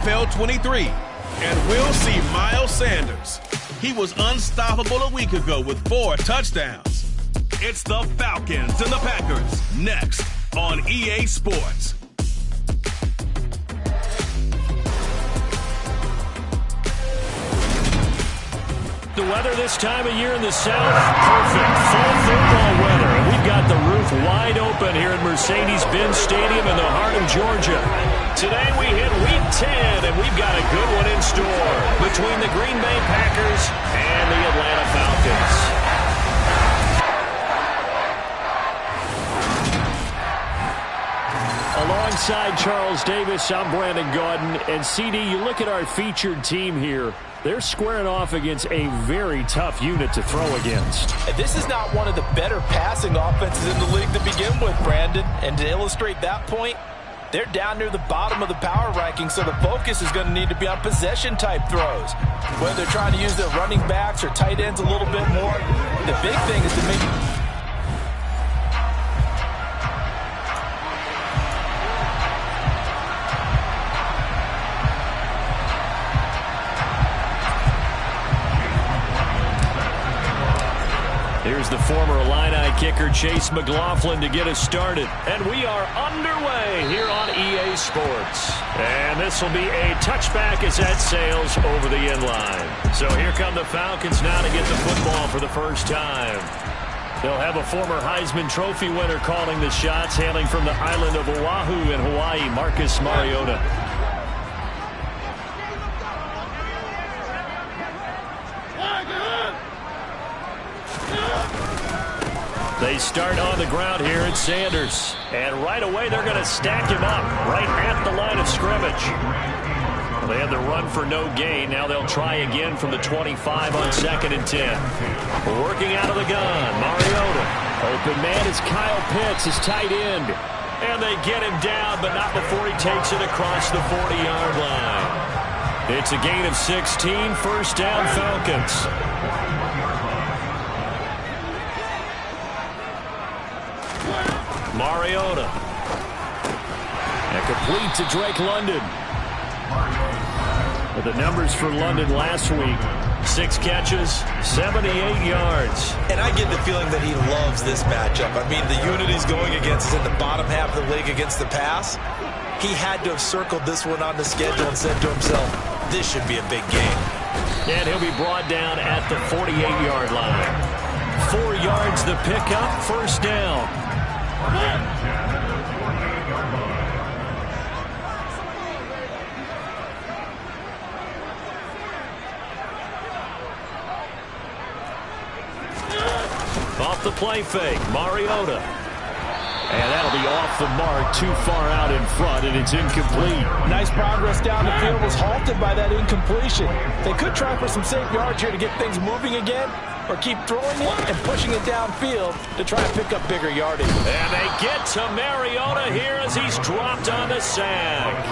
NFL 23, and we'll see Miles Sanders. He was unstoppable a week ago with 4 touchdowns. It's the Falcons and the Packers next on EA Sports. The weather this time of year in the South, perfect. Full football weather. And we've got the roof wide open here at Mercedes-Benz Stadium in the heart of Georgia. Today we hit Week 10, and we've got a good one in store between the Green Bay Packers and the Atlanta Falcons. Alongside Charles Davis, I'm Brandon Gaudin. And CD, you look at our featured team here. They're squaring off against a very tough unit to throw against. And this is not one of the better passing offenses in the league to begin with, Brandon. And to illustrate that point, they're down near the bottom of the power rankings, so the focus is going to need to be on possession-type throws. Whether they're trying to use their running backs or tight ends a little bit more, the big thing is to make... Here's the former Illini kicker, Chase McLaughlin, to get us started. And we are underway here on EA Sports. And this will be a touchback as that sails over the end line. So here come the Falcons now to get the football for the first time. They'll have a former Heisman Trophy winner calling the shots, hailing from the island of Oahu in Hawaii, Marcus Mariota. They start on the ground here at Sanders. And right away, they're going to stack him up right at the line of scrimmage. They had the run for no gain. Now they'll try again from the 25 on 2nd and 10. Working out of the gun, Mariota. Open man is Kyle Pitts, his tight end. And they get him down, but not before he takes it across the 40-yard line. It's a gain of 16, first down Falcons. Mariota. And complete to Drake London. But the numbers for London last week, 6 catches, 78 yards. And I get the feeling that he loves this matchup. I mean, the unit he's going against is in the bottom half of the league against the pass. He had to have circled this one on the schedule and said to himself, this should be a big game. And he'll be brought down at the 48-yard line. 4 yards the pickup, first down. Off the play fake, Mariota. And that'll be off the mark, too far out in front, and it's incomplete. Nice progress down the field, was halted by that incompletion. They could try for some safe yards here to get things moving again, or keep throwing it and pushing it downfield to try and pick up bigger yardage. And they get to Mariota here as he's dropped on the sack.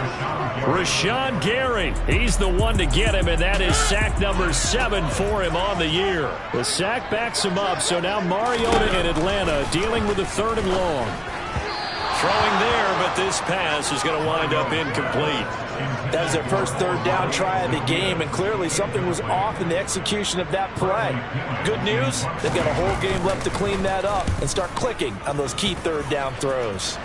Rashawn Gary, he's the one to get him, and that is sack number 7 for him on the year. The sack backs him up, so now Mariota in Atlanta dealing with a 3rd and long. Throwing there, but this pass is going to wind up incomplete. That was their first 3rd down try of the game, and clearly something was off in the execution of that play. Good news, they've got a whole game left to clean that up and start clicking on those key 3rd down throws.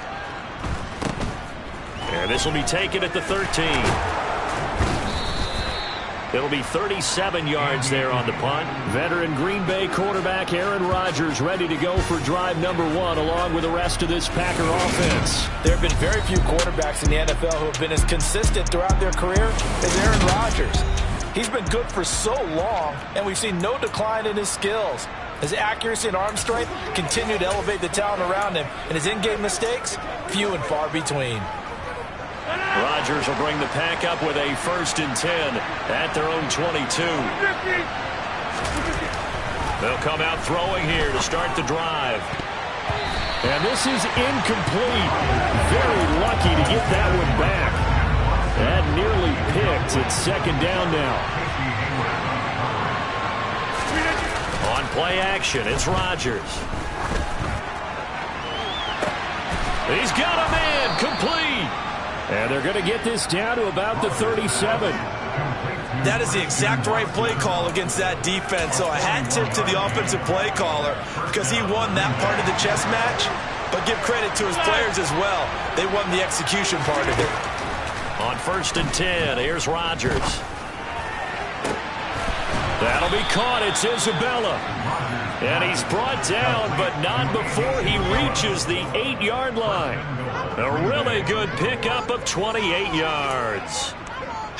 And this will be taken at the 13. It'll be 37 yards there on the punt. Veteran Green Bay quarterback Aaron Rodgers ready to go for drive number 1 along with the rest of this Packer offense. There have been very few quarterbacks in the NFL who have been as consistent throughout their career as Aaron Rodgers. He's been good for so long, and we've seen no decline in his skills. His accuracy and arm strength continue to elevate the talent around him, and his in-game mistakes, few and far between. Rodgers will bring the pack up with a 1st and 10 at their own 22. They'll come out throwing here to start the drive. And this is incomplete. Very lucky to get that one back. That nearly picked. It's 2nd down now. On play action, it's Rodgers. He's got a man, complete. And they're going to get this down to about the 37. That is the exact right play call against that defense. So a hat tip to the offensive play caller because he won that part of the chess match. But give credit to his players as well. They won the execution part of it. On 1st and 10, here's Rodgers. That'll be caught. It's Isabella. And he's brought down, but not before he reaches the 8-yard line. A really good pickup of 28 yards.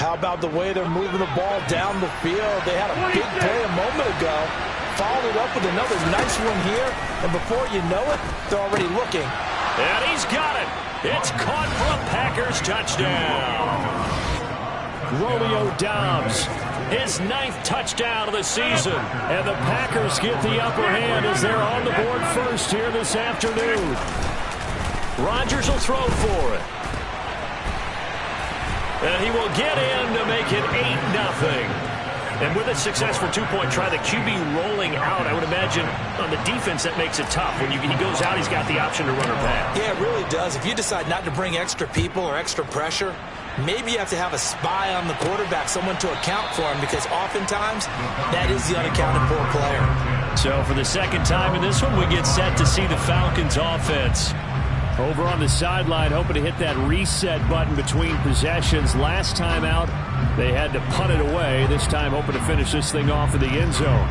How about the way they're moving the ball down the field? They had a big play a moment ago. Followed it up with another nice one here. And before you know it, they're already looking. And he's got it. It's caught for a Packers touchdown. Romeo Doubs, his 9th touchdown of the season. And the Packers get the upper hand as they're on the board first here this afternoon. Rodgers will throw for it. And he will get in to make it 8-0. And with a successful 2-point try, the QB rolling out, I would imagine on the defense that makes it tough. When he goes out, he's got the option to run or pass. Yeah, it really does. If you decide not to bring extra people or extra pressure, maybe you have to have a spy on the quarterback, someone to account for him, because oftentimes that is the unaccounted for player. So for the second time in this one, we get set to see the Falcons offense. Over on the sideline, hoping to hit that reset button between possessions. Last time out, they had to punt it away. This time, hoping to finish this thing off in the end zone.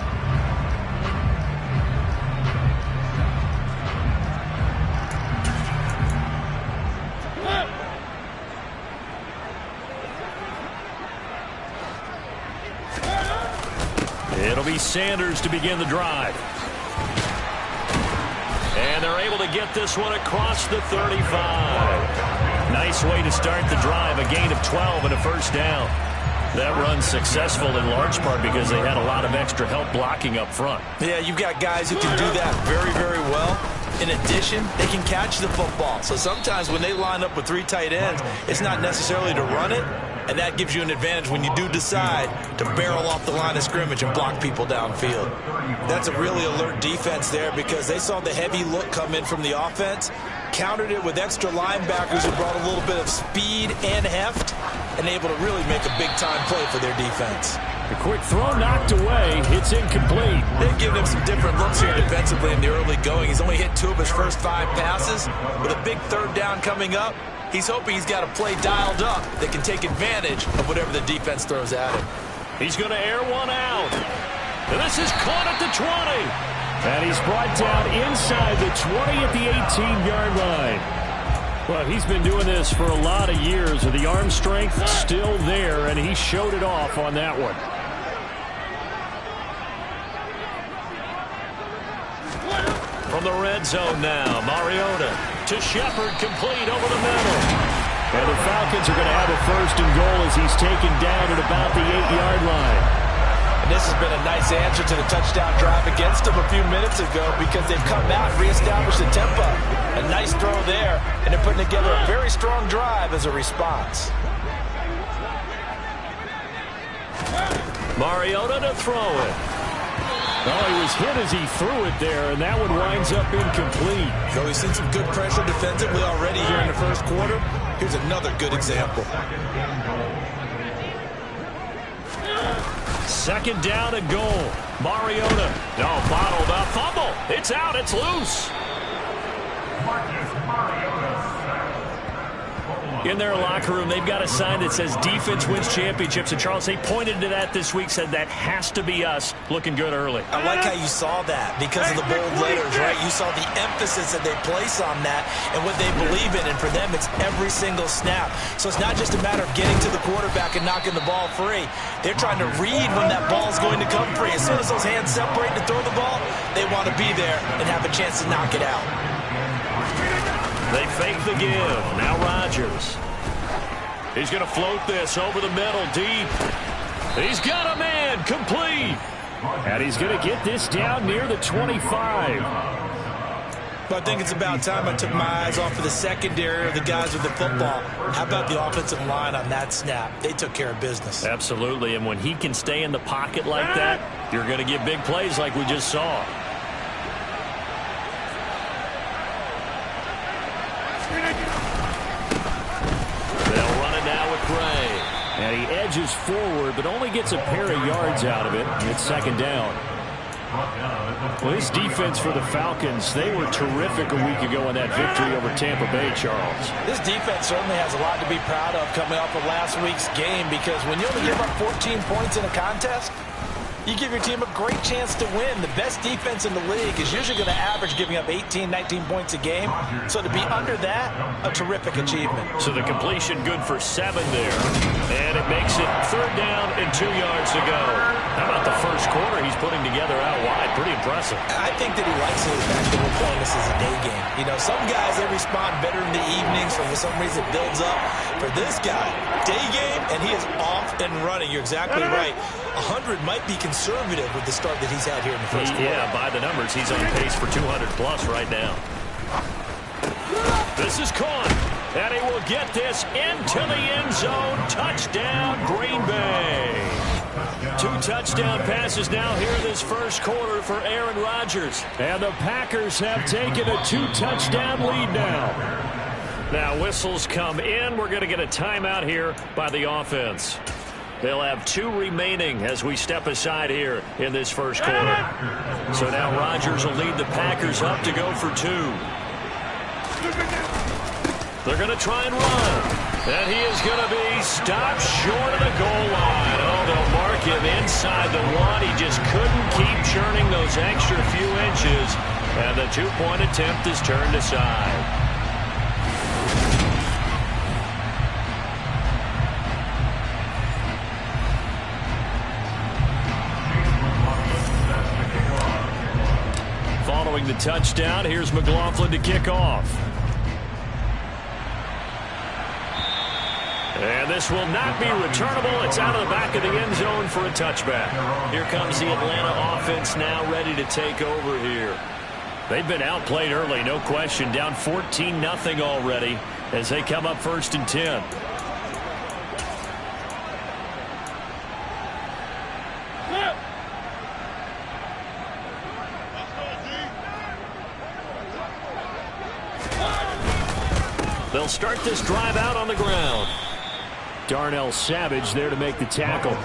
It'll be Sanders to begin the drive. And they're able to get this one across the 35. Nice way to start the drive. A gain of 12 and a first down. That run's successful in large part because they had a lot of extra help blocking up front. Yeah, you've got guys who can do that very, very well. In addition, they can catch the football. So sometimes when they line up with 3 tight ends, it's not necessarily to run it. And that gives you an advantage when you do decide to barrel off the line of scrimmage and block people downfield. That's a really alert defense there because they saw the heavy look come in from the offense, countered it with extra linebackers who brought a little bit of speed and heft, and able to really make a big-time play for their defense. The quick throw knocked away. It's incomplete. They've given him some different looks here defensively in the early going. He's only hit 2 of his first 5 passes. With a big 3rd down coming up, he's hoping he's got a play dialed up that can take advantage of whatever the defense throws at him. He's going to air one out. And this is caught at the 20. And he's brought down inside the 20 at the 18-yard line. Well, he's been doing this for a lot of years. The arm strength still there, and he showed it off on that one. From the red zone now, Mariota to Shepard, complete over the middle. And the Falcons are going to have a 1st and goal as he's taken down at about the 8-yard line. And this has been a nice answer to the touchdown drive against them a few minutes ago because they've come out and reestablished the tempo. A nice throw there, and they're putting together a very strong drive as a response. Mariota to throw it. Oh, he was hit as he threw it there, and that one winds up incomplete. So we've seen some good pressure defensively already here in the first quarter. Here's another good example. 2nd down and goal. Mariota. Oh, bottled up. Fumble. It's out. It's loose. In their locker room, they've got a sign that says defense wins championships. And Charles, they pointed to that this week, said that has to be us. Looking good early. I like how you saw that because of the bold letters, right? You saw the emphasis that they place on that and what they believe in. And for them, it's every single snap. So it's not just a matter of getting to the quarterback and knocking the ball free. They're trying to read when that ball is going to come free. As soon as those hands separate to throw the ball, they want to be there and have a chance to knock it out. They fake the give. Now Rodgers. He's going to float this over the middle deep. He's got a man. Complete. And he's going to get this down near the 25. But I think it's about time I took my eyes off of the secondary or the guys with the football. How about the offensive line on that snap? They took care of business. Absolutely. And when he can stay in the pocket like that, you're going to get big plays like we just saw. surges forward, but only gets a pair of yards out of it. And it's second down. Well, this defense for the Falcons, they were terrific a week ago in that victory over Tampa Bay, Charles. This defense certainly has a lot to be proud of coming off of last week's game, because when you only give up 14 points in a contest, you give your team a great chance to win. The best defense in the league is usually going to average giving up 18, 19 points a game. So to be under that, a terrific achievement. So the completion good for 7 there. And it makes it third down and 2 yards to go. How about the first quarter he's putting together out wide? Pretty impressive. I think that he likes the fact that we're playing this as a day game. You know, some guys, they respond better in the evenings, for some reason it builds up. For this guy, day game, and he is off and running. You're exactly right. 100 might be conservative with the start that he's had here in the first quarter. Yeah, by the numbers, he's on pace for 200-plus right now. This is caught, and he will get this into the end zone. Touchdown, Green Bay. 2 touchdown passes now here in this first quarter for Aaron Rodgers. And the Packers have taken a 2-touchdown lead now. Now whistles come in. We're going to get a timeout here by the offense. They'll have 2 remaining as we step aside here in this first quarter. So now Rodgers will lead the Packers up to go for 2. They're going to try and run. And he is going to be stopped short of the goal line. Oh, they'll mark him inside the 1. He just couldn't keep churning those extra few inches. And the 2-point attempt is turned aside. Following the touchdown, here's McLaughlin to kick off. And this will not be returnable. It's out of the back of the end zone for a touchback. Here comes the Atlanta offense now ready to take over here. They've been outplayed early, no question. Down 14-0 already as they come up 1st and 10. They'll start this drive out on the ground. Darnell Savage there to make the tackle.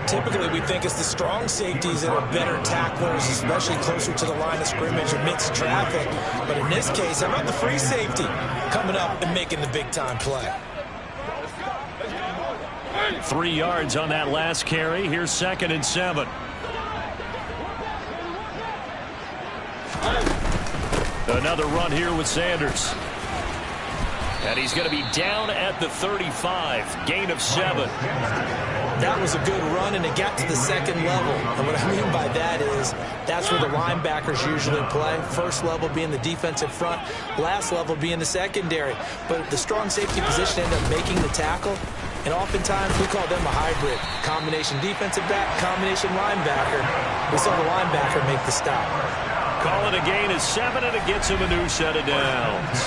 Typically, we think it's the strong safeties that are better tacklers, especially closer to the line of scrimmage amidst traffic. But in this case, how about the free safety coming up and making the big-time play? 3 yards on that last carry. Here's 2nd and 7. Another run here with Sanders. And he's going to be down at the 35. Gain of 7. That was a good run, and it got to the 2nd level. And what I mean by that is that's where the linebackers usually play. First level being the defensive front, last level being the secondary. But the strong safety position ended up making the tackle. And oftentimes we call them a hybrid. Combination defensive back, combination linebacker. We saw the linebacker make the stop. Call it a gain of 7, and it gets him a new set of downs.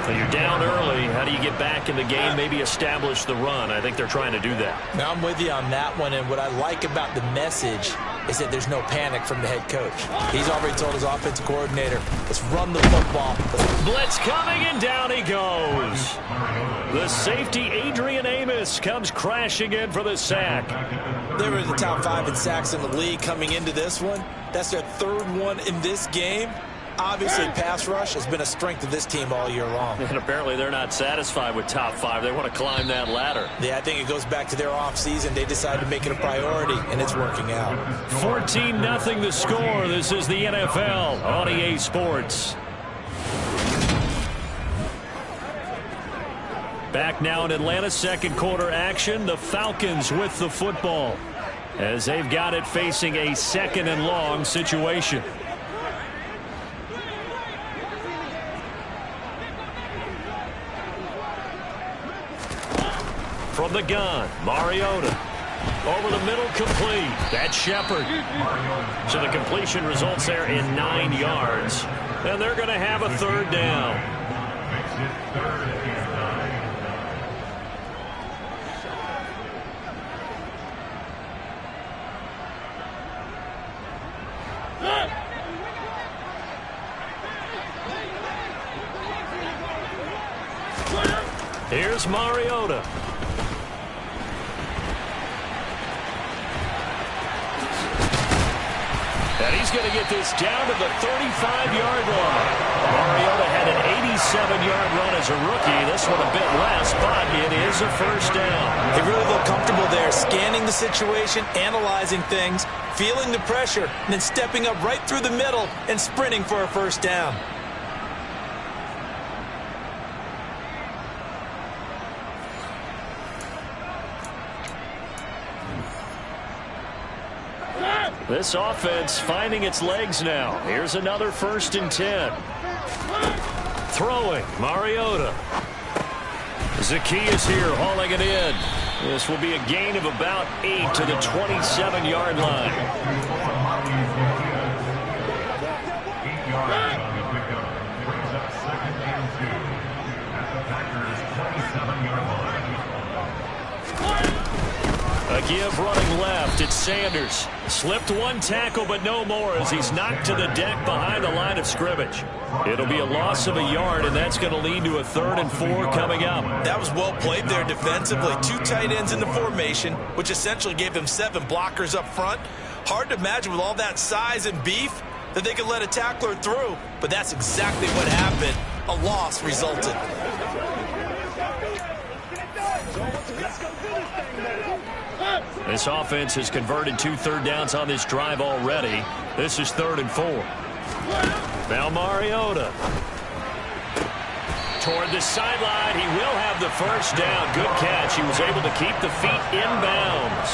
So you're down early. How do you get back in the game? Maybe establish the run. I think they're trying to do that. Now, I'm with you on that one, and what I like about the message is that there's no panic from the head coach. He's already told his offensive coordinator, let's run the football. Blitz coming, and down he goes. The safety, Adrian Amos, comes crashing in for the sack. They were in the top 5 in sacks in the league coming into this one. That's their 3rd one in this game. Obviously, pass rush has been a strength of this team all year long. And apparently they're not satisfied with top 5. They want to climb that ladder. Yeah, I think it goes back to their offseason. They decided to make it a priority, and it's working out. 14-0 the score. This is the NFL on EA Sports. Back now in Atlanta, 2nd quarter action. The Falcons with the football as they've got it facing a 2nd and long situation. From the gun, Mariota. Over the middle, complete. That's Shepard. So the completion results there in 9 yards. And they're going to have a 3rd down. Here's Mariota. And he's going to get this down to the 35-yard line. Mariota had an 87-yard run as a rookie. This one a bit less, but it is a first down. He really looked comfortable there, scanning the situation, analyzing things, feeling the pressure, and then stepping up right through the middle and sprinting for a first down. This offense finding its legs now. Here's another 1st and 10. Throwing, Mariota. Zacchaeus here hauling it in. This will be a gain of about 8 to the 27-yard line. A give running left. It's Sanders. Slipped one tackle, but no more as he's knocked to the deck behind the line of scrimmage. It'll be a loss of a yard, and that's going to lead to a 3rd and 4 coming up. That was well played there defensively. 2 tight ends in the formation, which essentially gave them 7 blockers up front. Hard to imagine with all that size and beef that they could let a tackler through, but that's exactly what happened. A loss resulted. This offense has converted 2 third downs on this drive already. This is 3rd and 4. Now Mariota. Toward the sideline. He will have the first down. Good catch. He was able to keep the feet in bounds.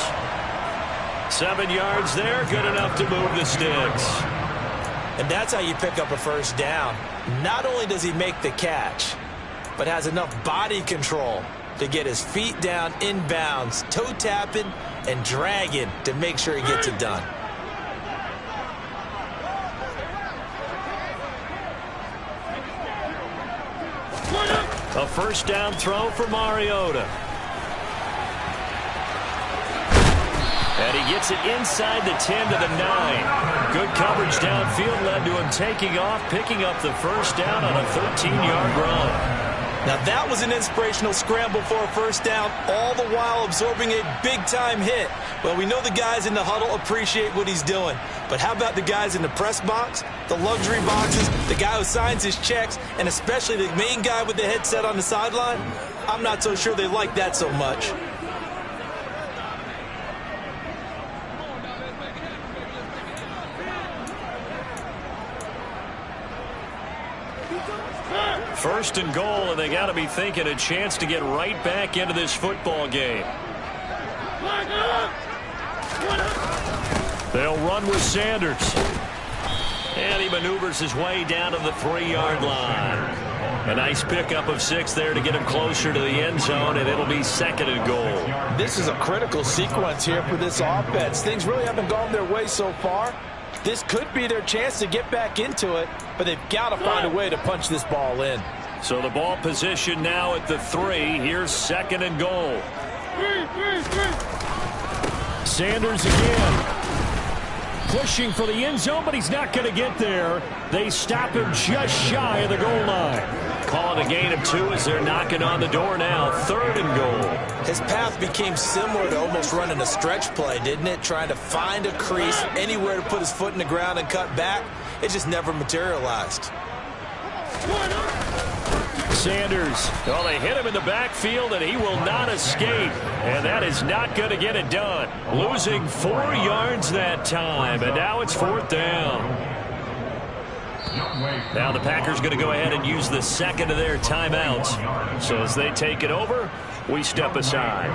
7 yards there. Good enough to move the sticks. And that's how you pick up a first down. Not only does he make the catch, but has enough body control to get his feet down in bounds, toe tapping and dragging to make sure he gets it done. A first down throw for Mariota. And he gets it inside the 10 to the 9. Good coverage downfield led to him taking off, picking up the first down on a 13-yard run. Now that was an inspirational scramble for a first down, all the while absorbing a big-time hit. Well, we know the guys in the huddle appreciate what he's doing. But how about the guys in the press box, the luxury boxes, the guy who signs his checks, and especially the main guy with the headset on the sideline? I'm not so sure they like that so much. First and goal, and they got to be thinking a chance to get right back into this football game. They'll run with Sanders. And he maneuvers his way down to the 3-yard line. A nice pickup of 6 there to get him closer to the end zone, and it'll be 2nd and goal. This is a critical sequence here for this offense. Things really haven't gone their way so far. This could be their chance to get back into it, but they've got to find a way to punch this ball in. So the ball position now at the 3. Here's 2nd and goal. Sanders again. Pushing for the end zone, but he's not going to get there. They stop him just shy of the goal line. Calling a gain of 2 as they're knocking on the door now. 3rd and goal. His path became similar to almost running a stretch play, didn't it? Trying to find a crease, anywhere to put his foot in the ground and cut back. It just never materialized. Sanders, well, they hit him in the backfield, and he will not escape. And that is not going to get it done. Losing 4 yards that time, and now it's 4th down. Now the Packers going to go ahead and use the 2nd of their timeouts. So as they take it over, we step aside.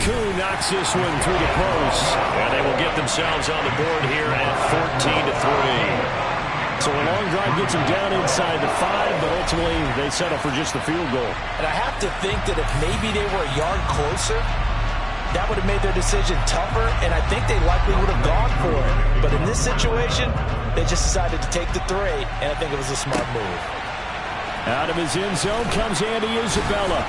Koo knocks this one through the post. And they will get themselves on the board here at 14-3. So a long drive gets them down inside the 5, but ultimately they settle for just the field goal. And I have to think that if maybe they were a yard closer, that would have made their decision tougher, and I think they likely would have gone for it. But in this situation, they just decided to take the 3, and I think it was a smart move. Out of his end zone comes Andy Isabella.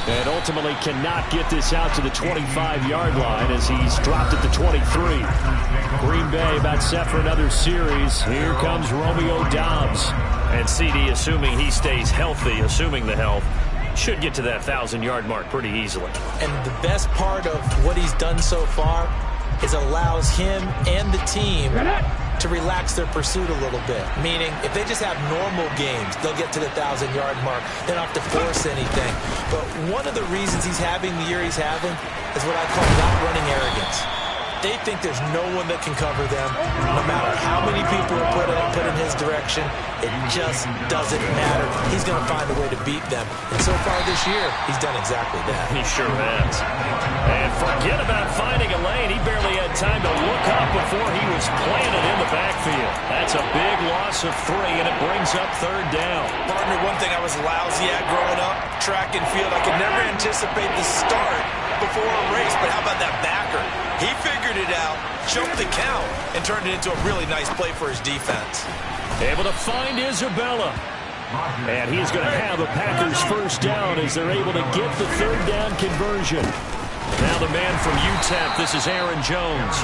And ultimately cannot get this out to the 25-yard line as he's dropped at the 23. Green Bay about set for another series. Here comes Romeo Doubs. And CD, assuming he stays healthy, assuming the health, should get to that 1,000-yard mark pretty easily. And the best part of what he's done so far is allows him and the team to relax their pursuit a little bit. Meaning, if they just have normal games, they'll get to the 1,000-yard mark. They don't have to force anything. But one of the reasons he's having the year he's having is what I call not running arrogance. They think there's no one that can cover them. No matter how many people are put in his direction, it just doesn't matter. He's going to find a way to beat them. And so far this year, he's done exactly that. He sure has. And forget about finding a lane. He barely had time to look up before he was planted in the backfield. That's a big loss of 3, and it brings up 3rd down. Partner, one thing I was lousy at growing up, track and field, I could never anticipate the start before a race, but how about that backer? He figured it out, jumped the count, and turned it into a really nice play for his defense. Able to find Isabella. And he's going to have a Packers 1st down as they're able to get the 3rd down conversion. Now the man from UTEP, this is Aaron Jones.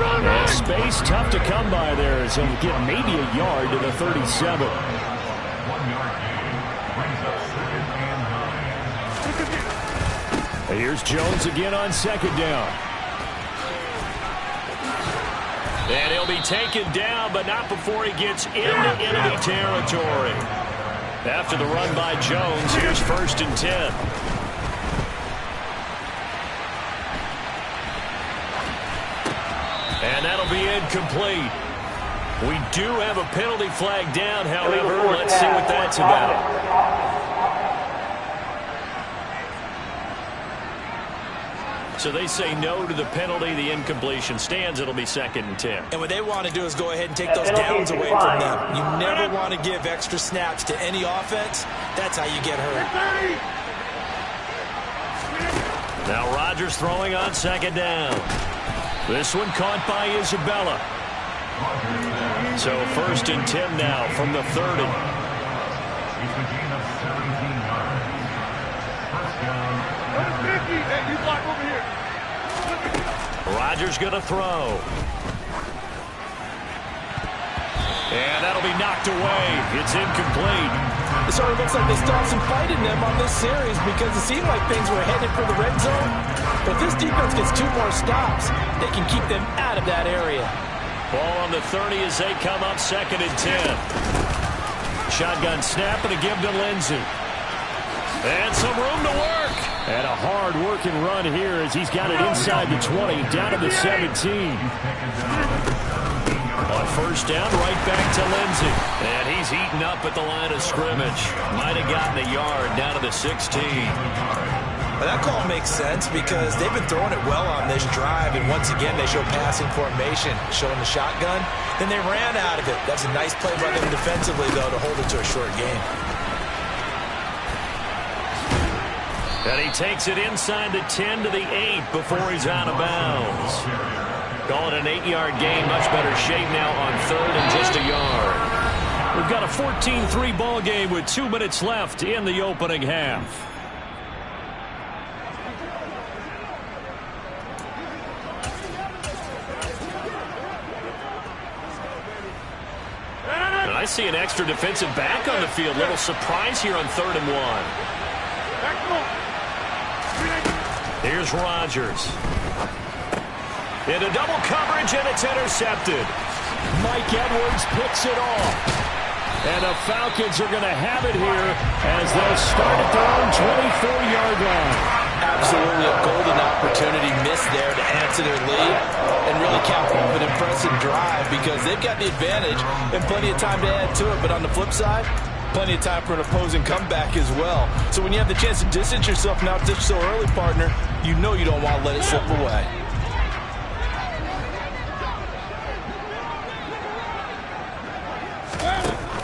And space tough to come by there as he'll get maybe a yard to the 37. Here's Jones again on 2nd down. And he'll be taken down, but not before he gets into enemy territory. After the run by Jones, here's 1st and 10. And that'll be incomplete. We do have a penalty flag down, however. Let's see what that's about. So they say no to the penalty. The incompletion stands. It'll be 2nd and 10. And what they want to do is go ahead and take those downs away from them. You never want to give extra snaps to any offense. That's how you get hurt. Now Rodgers throwing on 2nd down. This one caught by Isabella. So 1st and 10 now from the 30. Rodgers going to throw. And that'll be knocked away. It's incomplete. It sort of looks like they still have some fight in them on this series because it seemed like things were headed for the red zone. But if this defense gets 2 more stops, they can keep them out of that area. Ball on the 30 as they come up 2nd and 10. Shotgun snap and a give to Lindsey. And some room to work. And a hard-working run here as he's got it inside the 20, down to the 17. On 1st down, right back to Lindsey. And he's eaten up at the line of scrimmage. Might have gotten a yard down to the 16. Well, that call makes sense because they've been throwing it well on this drive, and once again they show passing formation, showing the shotgun. Then they ran out of it. That's a nice play by them defensively, though, to hold it to a short game. And he takes it inside the 10 to the 8 before he's out of bounds. Call it an 8-yard gain. Much better shape now on 3rd and just a yard. We've got a 14-3 ball game with 2 minutes left in the opening half. And I see an extra defensive back on the field. Little surprise here on 3rd and 1. Here's Rodgers. Into double coverage, and it's intercepted. Mike Edwards picks it off. And the Falcons are going to have it here as they'll start at their own 24-yard line. Absolutely a golden opportunity missed there to add to their lead and really cap off an impressive drive because they've got the advantage and plenty of time to add to it. But on the flip side, plenty of time for an opposing comeback as well. So when you have the chance to distance yourself now just so early, partner, you know you don't want to let it slip away.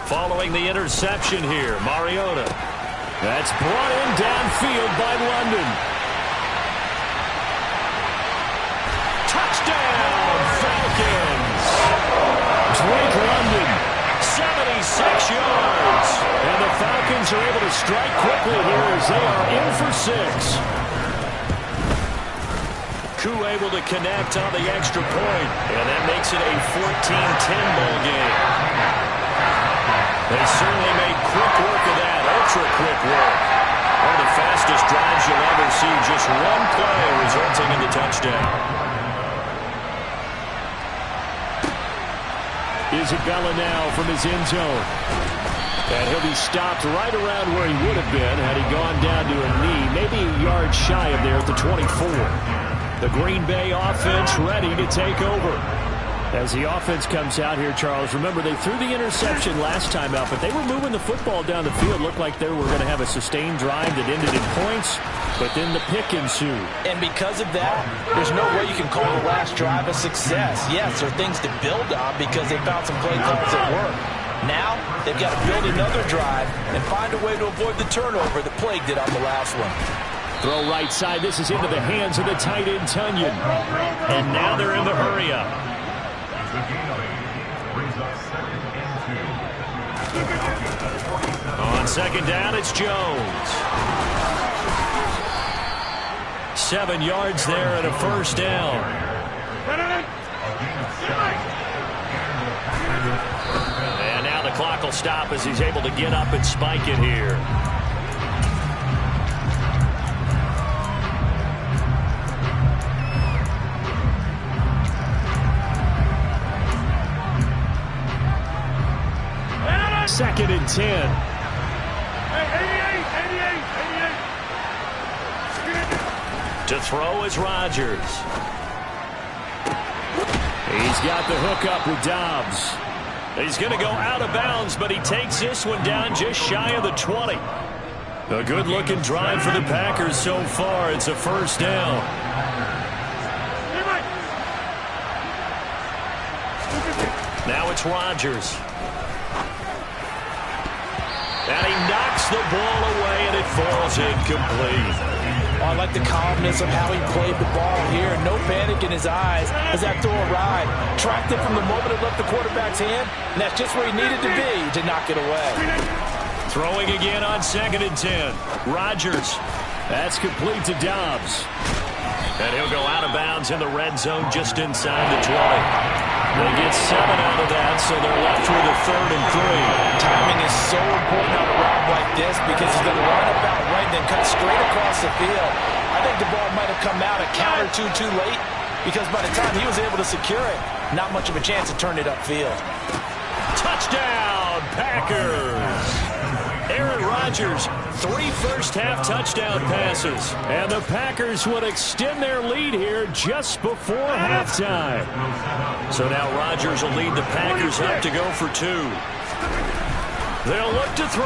Following the interception here, Mariota. That's brought in downfield by London. Touchdown, Falcons! Drake London, 76 yards. And the Falcons are able to strike quickly here as they are in for 6. Koo able to connect on the extra point, and that makes it a 14-10 ball game. They certainly made quick work of that, ultra-quick work. One of the fastest drives you'll ever see, just one play resulting in the touchdown. Isabella now from his end zone. And he'll be stopped right around where he would have been had he gone down to a knee, maybe a yard shy of there at the 24. The Green Bay offense ready to take over. As the offense comes out here, Charles, remember they threw the interception last time out, but they were moving the football down the field. Looked like they were going to have a sustained drive that ended in points, but then the pick ensued. And because of that, there's no way you can call the last drive a success. Yes, there are things to build on because they found some play calls that work. Now, they've got to build another drive and find a way to avoid the turnover that plagued it on the last one. Throw right side. This is into the hands of the tight end, Tunyon. And now they're in the hurry-up. On second down, it's Jones. 7 yards there and a first down. And now the clock will stop as he's able to get up and spike it here. Second and 10. To throw is Rodgers. He's got the hook up with Dobbs. He's going to go out of bounds, but he takes this one down just shy of the 20. A good-looking drive for the Packers so far. It's a first down. Now it's Rodgers. And he knocks the ball away, and it falls incomplete. Oh, I like the calmness of how he played the ball here. No panic in his eyes as that throw arrived. Tracked it from the moment it left the quarterback's hand, and that's just where he needed to be to knock it away. Throwing again on second and 10. Rodgers. That's complete to Dobbs. And he'll go out of bounds in the red zone just inside the 20. They get 7 out of that, so they're left with a 3rd and 3. Timing is so important on a route like this because he's going to line up out right and then cut straight across the field. I think the ball might have come out a count or two too late because by the time he was able to secure it, not much of a chance to turn it upfield. Touchdown, Packers! Aaron Rodgers, 3 first-half touchdown passes. And the Packers would extend their lead here just before halftime. So now Rodgers will lead the Packers up to go for 2. They'll look to throw.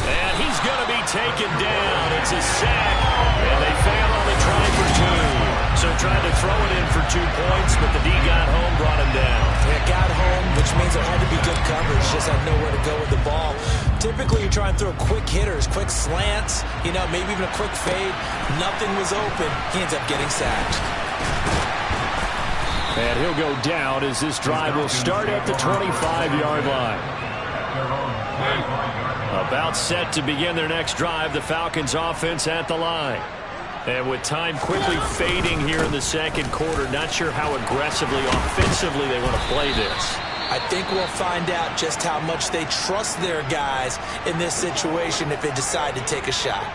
And he's going to be taken down. It's a sack. And they fail on the try for 2. So trying to throw it in for 2 points, but the D got home, brought him down. Yeah, got home, which means there had to be good coverage. Just had nowhere to go with the ball. Typically, you try and throw quick hitters, quick slants, maybe even a quick fade. Nothing was open. He ends up getting sacked. And he'll go down as this drive will start at the 25-yard line. About set to begin their next drive, the Falcons offense at the line. And with time quickly fading here in the second quarter, not sure how aggressively, offensively they want to play this. I think we'll find out just how much they trust their guys in this situation if they decide to take a shot.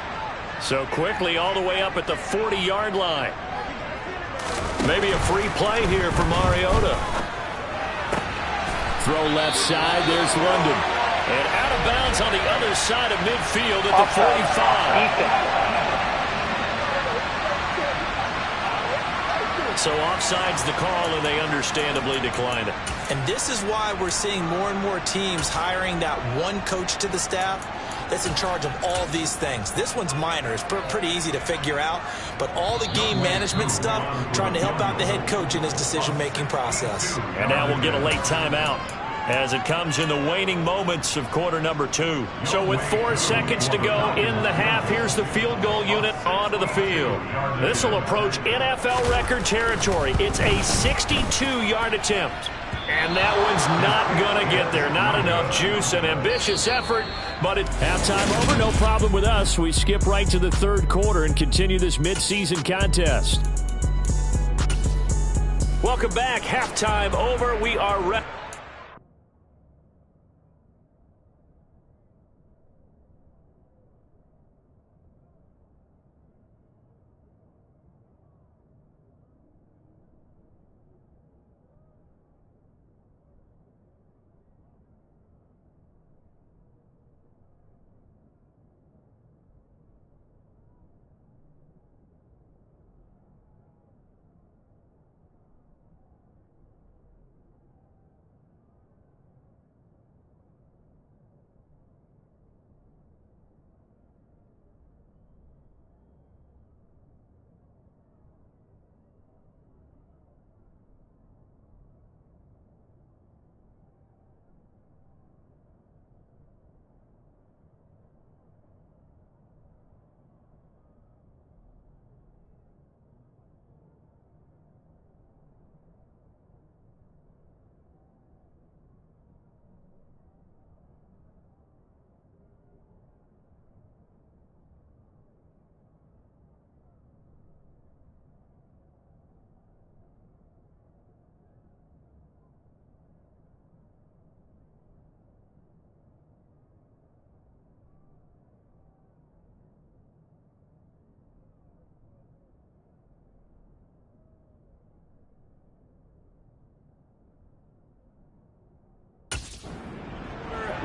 So quickly all the way up at the 40-yard line. Maybe a free play here for Mariota. Throw left side, there's London. And out of bounds on the other side of midfield at the 45. So offside's the call, and they understandably decline it. And this is why we're seeing more and more teams hiring that one coach to the staff that's in charge of all these things. This one's minor. It's pretty easy to figure out. But all the game management stuff, trying to help out the head coach in his decision-making process. And now we'll get a late timeout as it comes in the waning moments of quarter number 2. So with 4 seconds to go in the half, here's the field goal unit onto the field. This will approach NFL record territory. It's a 62-yard attempt. And that one's not going to get there. Not enough juice, an ambitious effort, but at halftime over, no problem with us. We skip right to the third quarter and continue this midseason contest. Welcome back. Halftime over. We are ready.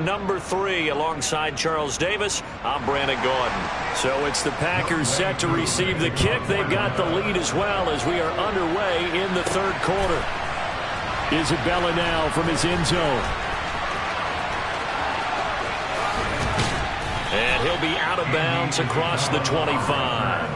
number 3 alongside Charles Davis. I'm Brandon Gordon. So it's the Packers set to receive the kick. They've got the lead as well as we are underway in the third quarter. Isabella now from his end zone. And he'll be out of bounds across the 25.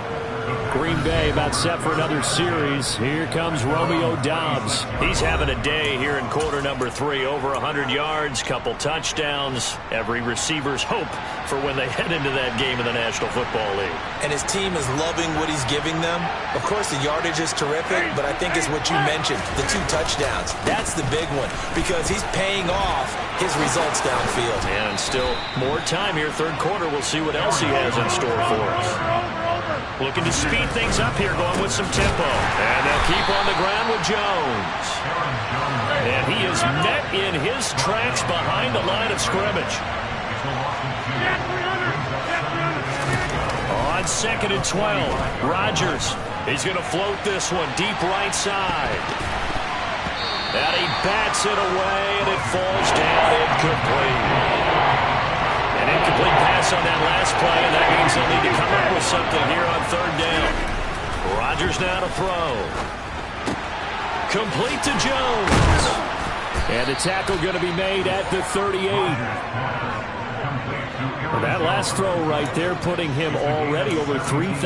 Green Bay about set for another series. Here comes Romeo Doubs. He's having a day here in quarter number 3. Over 100 yards, couple touchdowns. Every receiver's hope for when they head into that game in the National Football League. And his team is loving what he's giving them. Of course, the yardage is terrific, but I think it's what you mentioned, the 2 touchdowns. That's the big one because he's paying off his results downfield. And still more time here, third quarter. We'll see what else he has in store for us. Looking to speed things up here, going with some tempo. And they'll keep on the ground with Jones. And he is met in his tracks behind the line of scrimmage. On 2nd and 12, Rodgers. He's going to float this one deep right side. And he bats it away, and it falls down incomplete. An incomplete pass on that last play, and that means they'll need to come up with something here on third down. Rodgers now to throw. Complete to Jones. And the tackle going to be made at the 38. Well, that last throw right there putting him already over 3,000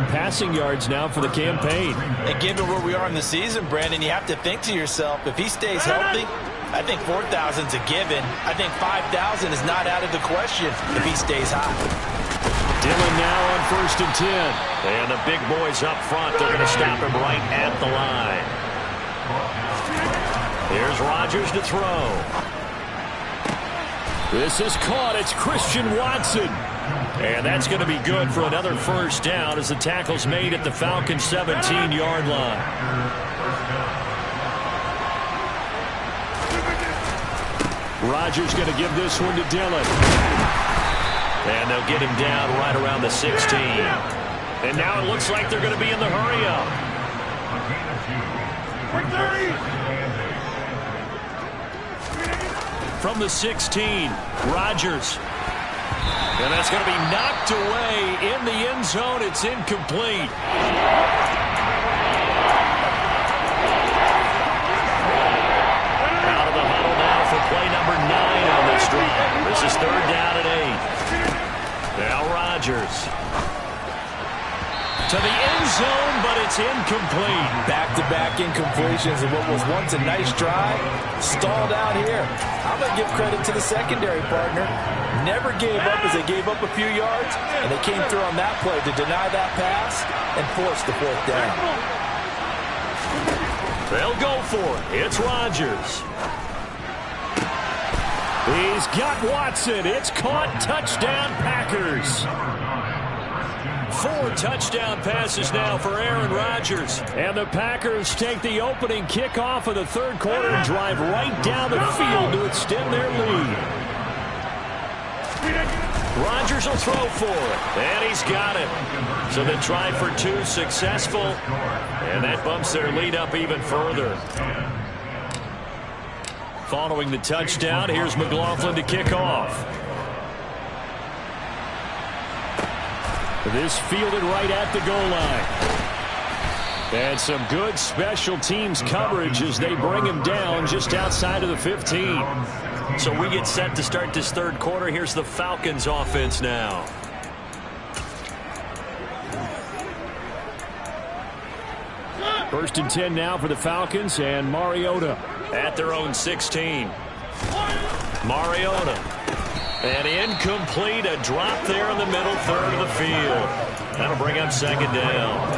passing yards now for the campaign. And given where we are in the season, Brandon, you have to think to yourself, if he stays healthy, I think 4,000's a given. I think 5,000 is not out of the question if he stays hot. Dillon now on 1st and 10. And the big boys up front, they're going to stop him right at the line. Here's Rodgers to throw. This is caught. It's Christian Watson. And that's going to be good for another first down as the tackle's made at the Falcons' 17-yard line. Rodgers going to give this one to Dillon. And they'll get him down right around the 16. And now it looks like they're going to be in the hurry-up. From the 16, Rodgers. And that's going to be knocked away in the end zone. It's incomplete. Out of the huddle now for play number 9 on this drive. This is third down and 8. Now Rodgers. To the end zone, but it's incomplete. Back-to-back incompletions of what was once a nice drive. Stalled out here. I'm going to give credit to the secondary partner. Never gave up as they gave up a few yards, and they came through on that play to deny that pass and force the 4th down. They'll go for it. It's Rodgers. He's got Watson. It's caught. Touchdown, Packers. 4 touchdown passes now for Aaron Rodgers. And the Packers take the opening kickoff of the third quarter and drive right down the field to extend their lead. Rodgers will throw for it. And he's got it. So the try for 2 successful. And that bumps their lead up even further. Following the touchdown, here's McLaughlin to kick off. This fielded right at the goal line. And some good special teams coverage as they bring him down just outside of the 15. So we get set to start this third quarter. Here's the Falcons offense now. First and 10 now for the Falcons, and Mariota at their own 16. Mariota. And incomplete, a drop there in the middle third of the field. That'll bring up second down.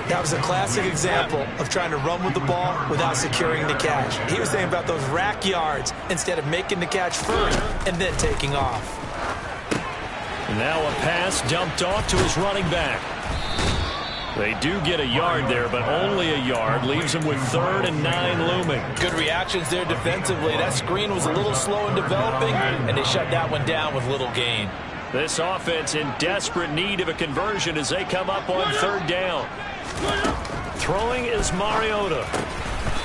That was a classic example of trying to run with the ball without securing the catch. He was thinking about those rack yards instead of making the catch first and then taking off. Now a pass dumped off to his running back. They do get a yard there, but only a yard. Leaves him with 3rd and 9 looming. Good reactions there defensively. That screen was a little slow in developing, and they shut that one down with little gain. This offense in desperate need of a conversion as they come up on 3rd down. Throwing is Mariota.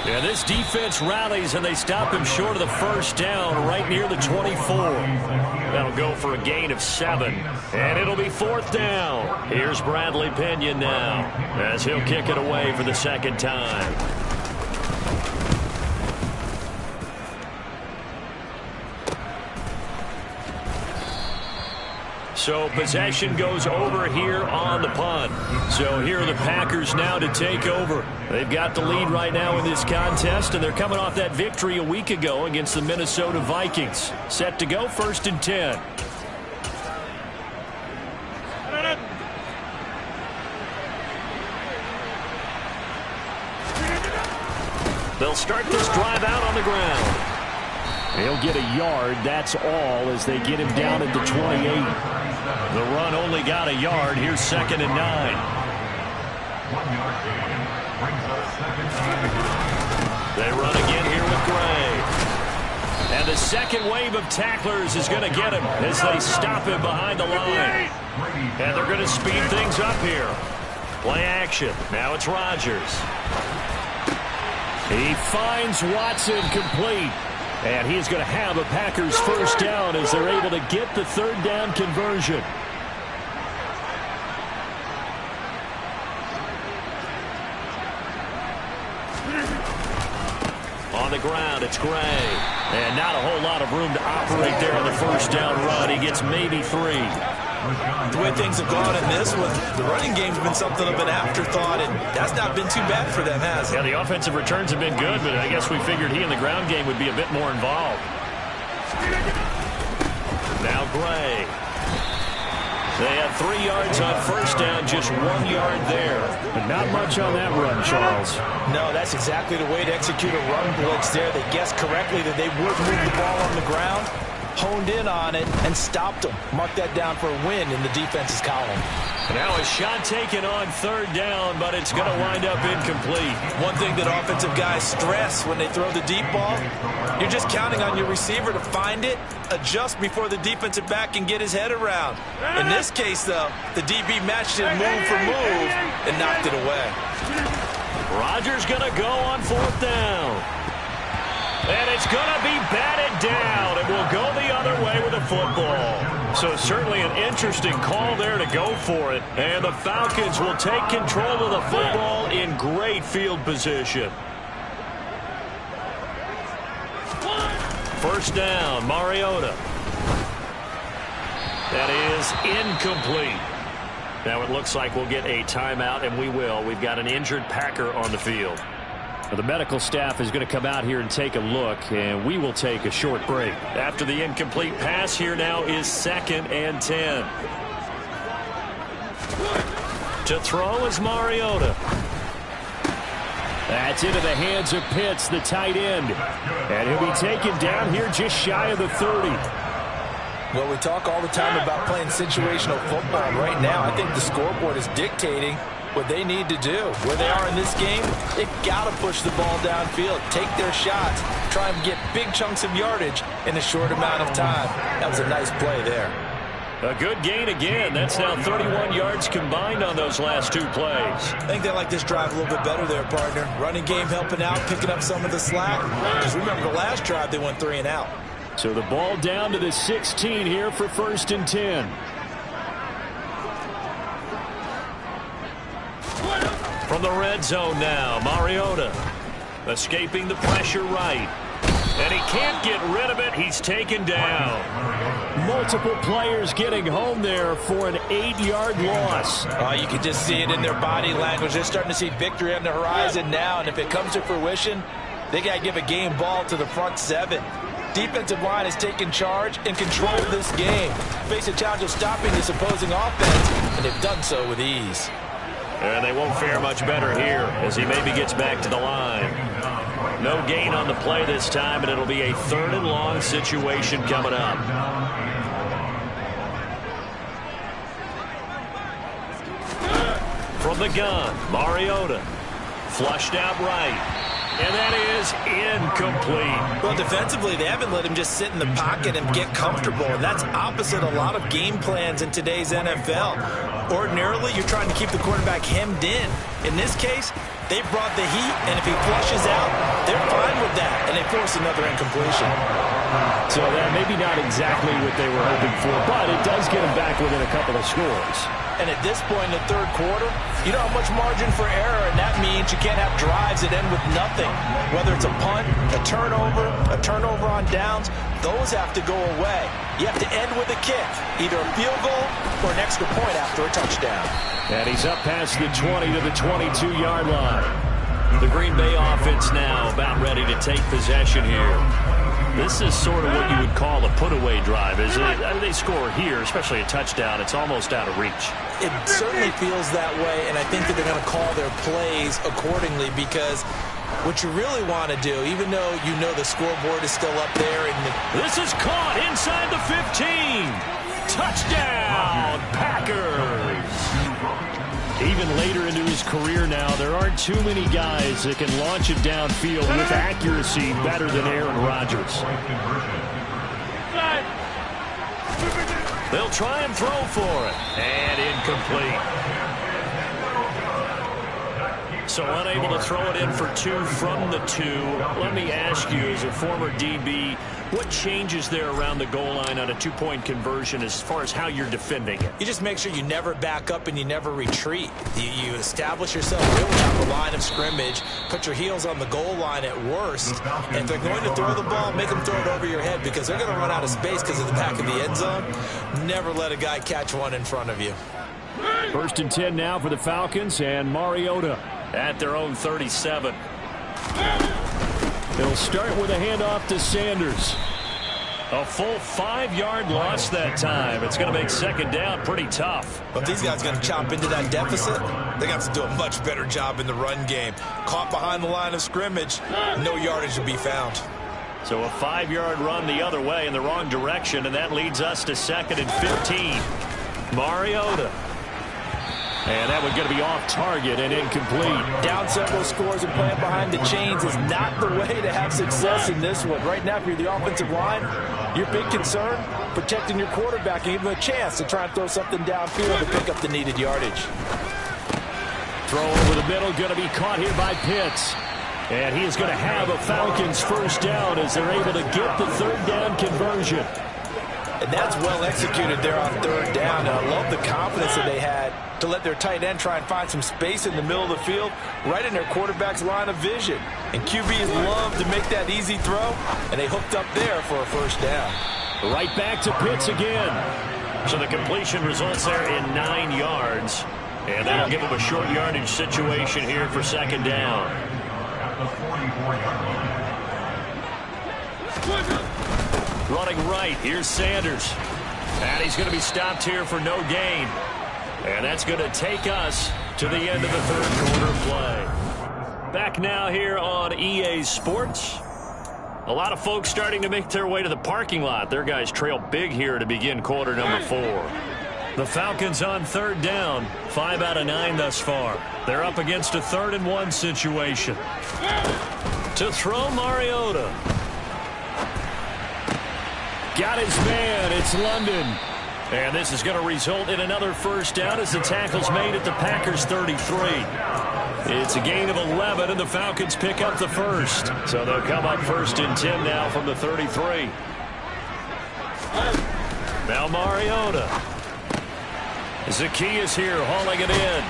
Yeah, this defense rallies, and they stop him short of the first down right near the 24. That'll go for a gain of 7, and it'll be 4th down. Here's Bradley Pinion now as he'll kick it away for the second time. So possession goes over here on the punt. So here are the Packers now to take over. They've got the lead right now in this contest, and they're coming off that victory a week ago against the Minnesota Vikings. Set to go, 1st and 10. They'll start this drive out on the ground. He'll get a yard, that's all, as they get him down at the 28. The run only got a yard. Here's 2nd and 9. They run again here with Gray. And the second wave of tacklers is going to get him as they stop him behind the line. And they're going to speed things up here. Play action. Now it's Rodgers. He finds Watson complete. And he's going to have a Packers first down as they're able to get the 3rd down conversion. On the ground, it's Gray. And not a whole lot of room to operate there on the first down run. He gets maybe 3. The way things have gone in this one, the running game's been something of an afterthought, and that's not been too bad for them, has it? Yeah, the offensive returns have been good, but I guess we figured he in the ground game would be a bit more involved. Now Gray. They had 3 yards on first down, just 1 yard there. But not much on that run, Charles. No, that's exactly the way to execute a run blitz there. They guessed correctly that they would move the ball on the ground, honed in on it, and stopped them. Mark that down for a win in the defense's column. Now a shot taken on 3rd down, but it's going to wind up incomplete. One thing that offensive guys stress when they throw the deep ball, you're just counting on your receiver to find it, adjust before the defensive back can get his head around. In this case, though, the DB matched it move for move and knocked it away. Rodgers going to go on 4th down. And it's going to be batted down. It will go the other way with the football. So certainly an interesting call there to go for it. And the Falcons will take control of the football in great field position. First down, Mariota. That is incomplete. Now it looks like we'll get a timeout, and we will. We've got an injured Packer on the field. The medical staff is going to come out here and take a look, and we will take a short break. After the incomplete pass, here now is 2nd and 10. To throw is Mariota. That's into the hands of Pitts, the tight end. And he'll be taken down here just shy of the 30. Well, we talk all the time about playing situational football. Right now, I think the scoreboard is dictating what they need to do. Where they are in this game, they've got to push the ball downfield, take their shots, try and get big chunks of yardage in a short amount of time. That was a nice play there. A good gain again. That's now 31 yards combined on those last 2 plays. I think they like this drive a little bit better there, partner. Running game helping out, picking up some of the slack. Because remember, the last drive they went 3 and out. So the ball down to the 16 here for 1st and 10. From the red zone now, Mariota escaping the pressure right. And he can't get rid of it. He's taken down. Multiple players getting home there for an 8-yard loss. You can just see it in their body language. They're starting to see victory on the horizon now. And if it comes to fruition, they got to give a game ball to the front 7. Defensive line has taken charge and control of this game. Face a challenge of stopping this opposing offense, and they've done so with ease. And they won't fare much better here as he maybe gets back to the line. No gain on the play this time, and it'll be a 3rd and long situation coming up. From the gun, Mariota. Flushed out right. And that is incomplete. Well, defensively, they haven't let him just sit in the pocket and get comfortable, and that's opposite a lot of game plans in today's NFL. Ordinarily, you're trying to keep the quarterback hemmed in. In this case, they brought the heat, and if he flushes out, they're fine with that, and they force another incompletion. So that maybe not exactly what they were hoping for, but it does get them back within a couple of scores. And at this point in the third quarter, you don't have much margin for error, and that means you can't have drives that end with nothing. Whether it's a punt, a turnover on downs, those have to go away. You have to end with a kick, either a field goal or an extra point after a touchdown. And he's up past the 20 to the 22-yard line. The Green Bay offense now about ready to take possession here. This is sort of what you would call a put-away drive, isn't it? I mean, they score here, especially a touchdown. It's almost out of reach. It certainly feels that way, and I think that they're going to call their plays accordingly because what you really want to do, even though you know the scoreboard is still up there. This is caught inside the 15. Touchdown, Packers. Even later into his career now, there aren't too many guys that can launch it downfield with accuracy better than Aaron Rodgers. They'll try and throw for it. And incomplete. So unable to throw it in for 2 from the 2. Let me ask you, as a former DB, what changes there around the goal line on a 2-point conversion as far as how you're defending it? You just make sure you never back up and you never retreat. You establish yourself really on the line of scrimmage, put your heels on the goal line at worst, and if they're going to throw the ball, make them throw it over your head because they're going to run out of space because of the back of the end zone. Never let a guy catch one in front of you. 1st and 10 now for the Falcons, and Mariota at their own 37. They'll start with a handoff to Sanders. A full 5-yard loss that time. It's going to make 2nd down pretty tough. But if these guys are going to chop into that deficit, they're going to have to do a much better job in the run game. Caught behind the line of scrimmage, no yardage to be found. So a 5-yard run the other way in the wrong direction, and that leads us to 2nd and 15. Mariota. And that one's going to be off target and incomplete. Down several scores and playing behind the chains is not the way to have success in this one. Right now, if you're the offensive line, your big concern, protecting your quarterback and giving him a chance to try and throw something downfield to pick up the needed yardage. Throw over the middle, going to be caught here by Pitts. And he is going to have a Falcons 1st down as they're able to get the 3rd down conversion. And that's well executed there on 3rd down. And I love the confidence that they had to let their tight end try and find some space in the middle of the field, right in their quarterback's line of vision. And QBs love to make that easy throw, and they hooked up there for a 1st down. Right back to Pitts again. So the completion results there in 9 yards. And that'll give them a short yardage situation here for 2nd down. Running right, here's Sanders. And he's going to be stopped here for no gain. And that's going to take us to the end of the 3rd quarter play. Back now here on EA Sports. A lot of folks starting to make their way to the parking lot. Their guys trail big here to begin quarter number 4. The Falcons on 3rd down. 5 out of 9 thus far. They're up against a 3rd and 1 situation. To throw, Mariota. Got his man. It's London. And this is going to result in another 1st down as the tackle's made at the Packers 33. It's a gain of 11, and the Falcons pick up the 1st. So they'll come up 1st and 10 now from the 33. Now Mariota. Zacchaeus here hauling it in.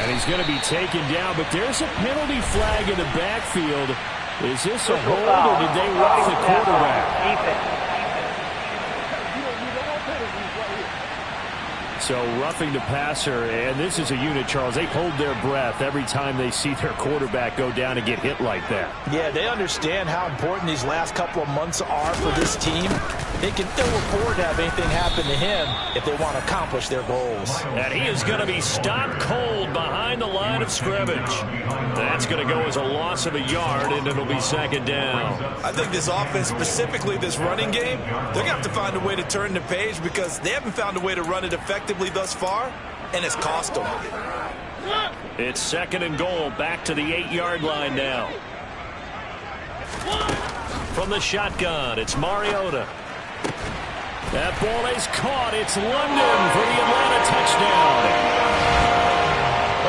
And he's going to be taken down, but there's a penalty flag in the backfield. Is this a hold, or did they rough the quarterback? So roughing the passer, and this is a unit, Charles. They hold their breath every time they see their quarterback go down and get hit like that. Yeah, they understand how important these last couple of months are for this team. They can ill afford to have anything happen to him if they want to accomplish their goals. And he is going to be stopped cold behind the line of scrimmage. That's going to go as a loss of a yard, and it'll be 2nd down. I think this offense, specifically this running game, they're going to have to find a way to turn the page because they haven't found a way to run it effectively thus far, and it's cost them. It's 2nd and goal, back to the 8-yard line now. From the shotgun, it's Mariota. That ball is caught. It's London for the Atlanta touchdown.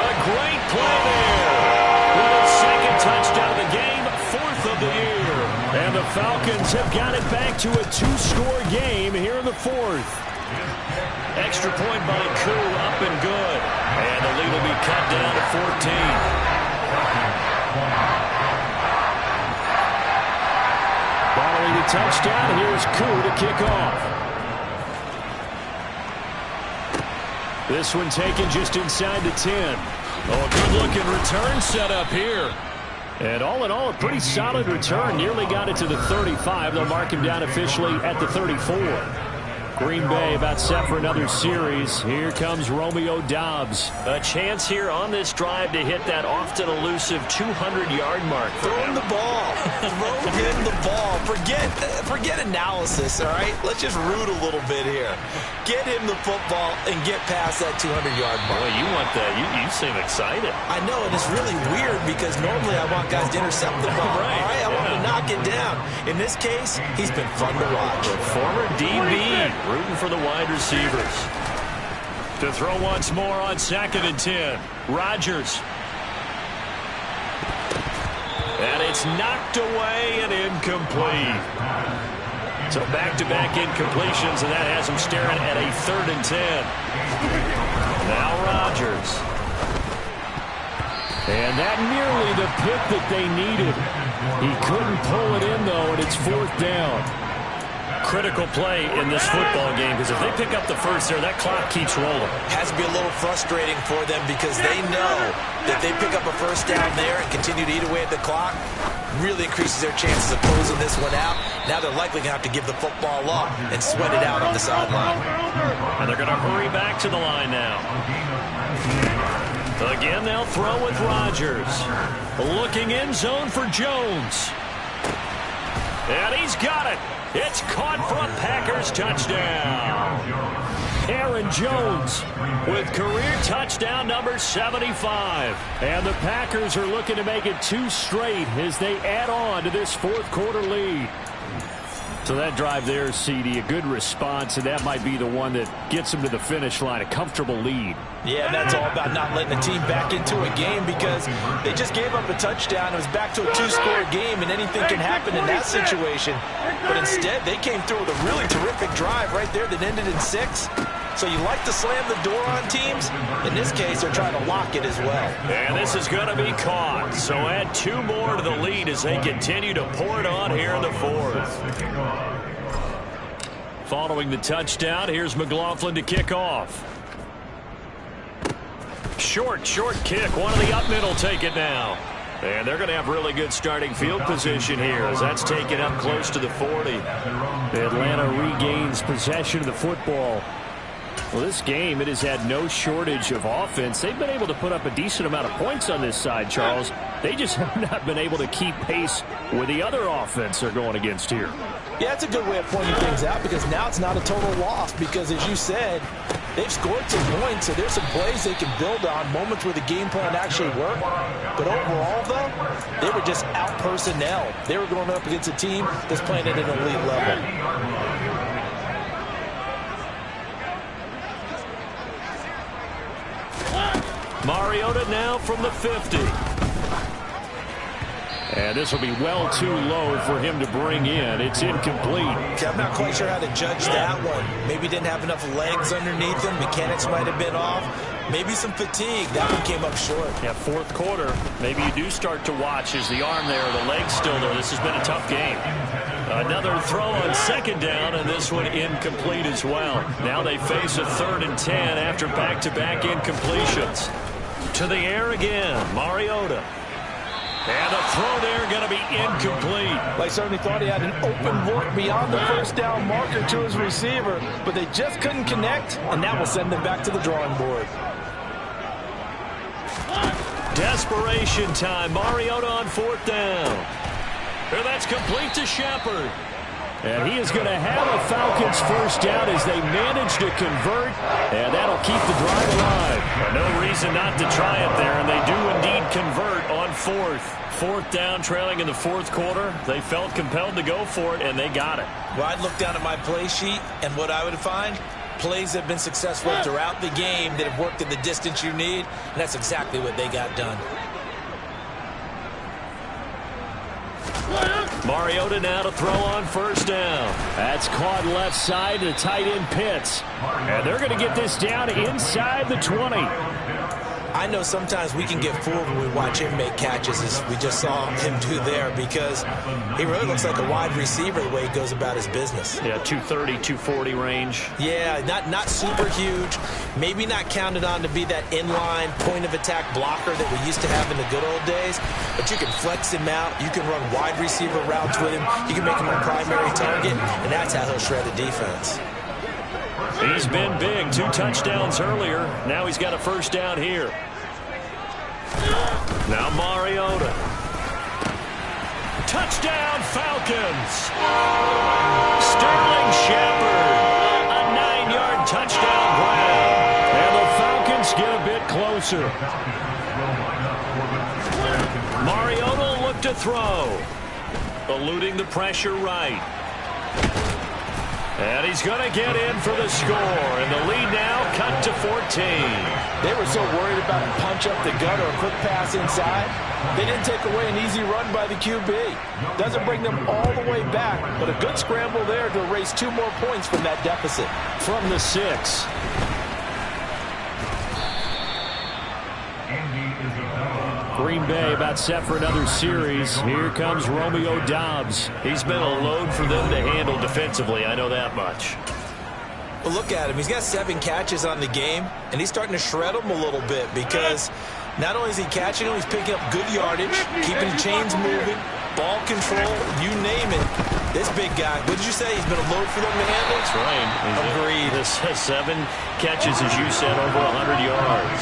A great play there. With his second touchdown of the game, 4th of the year. And the Falcons have got it back to a 2-score game here in the 4th. Extra point by Koo, up and good. And the lead will be cut down to 14. Following the touchdown, here's Koo to kick off. This one taken just inside the 10. Oh, a good-looking return set up here. And all in all, a pretty solid return. Nearly got it to the 35. They'll mark him down officially at the 34. Green Bay about set for another series. Here comes Romeo Doubs. A chance here on this drive to hit that often elusive 200-yard mark. Throw him the ball. Throw him the ball. Forget analysis, all right? Let's just root a little bit here. Get him the football and get past that 200-yard mark. Boy, you want that. You seem excited. I know, and it's really weird because normally I want guys to intercept the ball. Right. All right? I want to knock it down. In this case, he's been fun to watch. The former DB. Rooting for the wide receivers. To throw once more on 2nd and 10. Rodgers. And it's knocked away and incomplete. So back-to-back incompletions, and that has him staring at a 3rd and 10. Now Rodgers. And that nearly the pick that they needed. He couldn't pull it in, though, and it's 4th down. Critical play in this football game because if they pick up the first there, that clock keeps rolling. Has to be a little frustrating for them because they know that they pick up a first down there and continue to eat away at the clock, really increases their chances of closing this one out. Now they're likely going to have to give the football up and sweat it out on the sideline. And they're going to hurry back to the line now. Again, they'll throw with Rodgers. Looking in zone for Jones. And he's got it. It's caught for a Packers touchdown. Aaron Jones with career touchdown number 75. And the Packers are looking to make it 2 straight as they add on to this 4th quarter lead. So that drive there, CD, a good response, and that might be the one that gets them to the finish line, a comfortable lead. Yeah, and that's all about not letting the team back into a game because they just gave up a touchdown. It was back to a 2-score game, and anything can happen in that situation. But instead, they came through with a really terrific drive right there that ended in 6. So you like to slam the door on teams. In this case, they're trying to lock it as well. And this is going to be caught. So add 2 more to the lead as they continue to pour it on here in the 4th. Following the touchdown, here's McLaughlin to kick off. Short kick. One of the up middle take it now. And they're going to have really good starting field position here as that's taken up close to the 40. Atlanta regains possession of the football. Well, this game, it has had no shortage of offense. They've been able to put up a decent amount of points on this side, Charles. They just have not been able to keep pace with the other offense they're going against here. Yeah, it's a good way of pointing things out because now it's not a total loss because, as you said, they've scored some points, so there's some plays they can build on, moments where the game plan actually worked. But overall, though, they were just out-personnel. They were going up against a team that's playing at an elite level. Mariota now from the 50. And this will be well too low for him to bring in. It's incomplete. I'm not quite sure how to judge that one. Maybe didn't have enough legs underneath him. Mechanics might have been off. Maybe some fatigue. That one came up short. Yeah, 4th quarter. Maybe you do start to watch as the arm there, the leg's still there. This has been a tough game. Another throw on 2nd down, and this one incomplete as well. Now they face a 3rd and 10 after back-to-back incompletions. To the air again, Mariota. And the throw there going to be incomplete. I certainly thought he had an open look beyond the first down marker to his receiver, but they just couldn't connect, and that will send them back to the drawing board. Desperation time. Mariota on 4th down. And that's complete to Shepard. And he is going to have a Falcons first down as they manage to convert, and that'll keep the drive alive. No reason reason not to try it there, and they do indeed convert on fourth. Fourth down, trailing in the fourth quarter. They felt compelled to go for it, and they got it. Well, I'd look down at my play sheet, and what I would find, plays have been successful throughout the game that have worked at the distance you need, and that's exactly what they got done. Mariota now to throw on first down. That's caught left side to tight end Pitts. And they're going to get this down inside the 20. I know sometimes we can get fooled when we watch him make catches, as we just saw him do there, because he really looks like a wide receiver the way he goes about his business. Yeah, 230, 240 range. Yeah, not super huge. Maybe not counted on to be that inline point-of-attack blocker that we used to have in the good old days, but you can flex him out. You can run wide receiver routes with him. You can make him a primary target, and that's how he'll shred the defense. He's been big. 2 touchdowns earlier. Now he's got a first down here. Now Mariota. Touchdown Falcons. Sterling Shepard. A 9-yard touchdown grab. And the Falcons get a bit closer. Mariota will look to throw. Eluding the pressure right. And he's going to get in for the score. And the lead now cut to 14. They were so worried about a punch up the gut or a quick pass inside. They didn't take away an easy run by the QB. Doesn't bring them all the way back, but a good scramble there to erase 2 more points from that deficit. From the 6. Green Bay about set for another series. Here comes Romeo Doubs. He's been a load for them to handle defensively. I know that much. Well, look at him. He's got 7 catches on the game, and he's starting to shred them a little bit because not only is he catching them, he's picking up good yardage, keeping the chains moving, ball control, you name it. This big guy, what did you say? He's been a load for them to handle? That's right. Agreed. This has 7 catches, as you said, over 100 yards.